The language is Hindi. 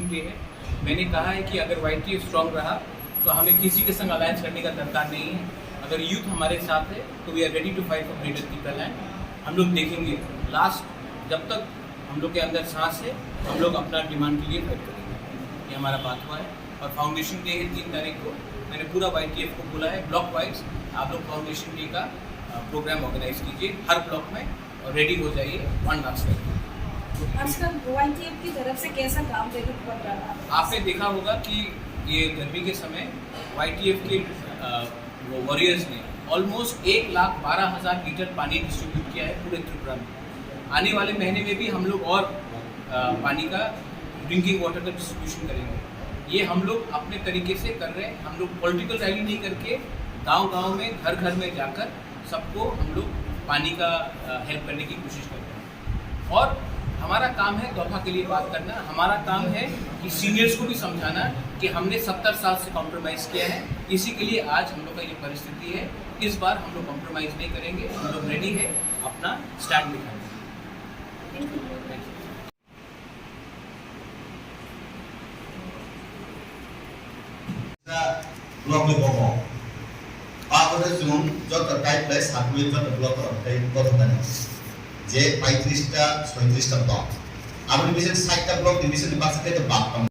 डे है। मैंने कहा है कि अगर YTF स्ट्रॉन्ग रहा तो हमें किसी के संग अलायंस करने का दरकार नहीं है। अगर यूथ हमारे साथ है तो we are ready to fight for greater people land. हम लोग देखेंगे लास्ट जब तक हम लोग के अंदर सांस है हम लोग अपना डिमांड के लिए फाइट करेंगे। ये हमारा बात हुआ है और फाउंडेशन डे है 3 तारीख को। मैंने पूरा YTF को बोला है ब्लॉक वाइज आप लोग फाउंडेशन डे का प्रोग्राम ऑर्गेनाइज कीजिए हर ब्लॉक में और रेडी हो जाइए 1 लाख से। आजकल YTF की तरफ से कैसा काम देखने को पड़ रहा है? आपने देखा होगा कि ये गर्मी के समय YTF के वो वॉरियर्स ने ऑलमोस्ट 1,12,000 लीटर पानी डिस्ट्रीब्यूट किया है पूरे त्रिपुरा में। आने वाले महीने में भी हम लोग और पानी का ड्रिंकिंग वाटर का डिस्ट्रीब्यूशन करेंगे। ये हम लोग अपने तरीके से कर रहे हैं। हम लोग पॉलिटिकल रैली नहीं करके गांव-गांव में घर-घर में जाकर सबको हम लोग पानी का हेल्प करने की कोशिश कर रहे हैं। और हमारा काम है तोहफा के लिए बात करना। हमारा काम है कि सीनियर्स को भी समझाना कि हमने 70 साल से कॉम्प्रोमाइज़ किया है। इसी के लिए आज हम लोग का ये परिस्थिति है। इस बार हम लोग कॉम्प्रोमाइज़ नहीं करेंगे। हम लोग रेडी है अपना स्टैंड दिखाने। ब्लॉक में बोमो आगोटे जोन जत टाइप प्लेस हाटुए जत ब्लॉक टाइप गथाने जे 35টা 36টা ব্লক। আপনি বিশেষ 60টা ব্লক ডিভিশন বাক্সতে তো বাপ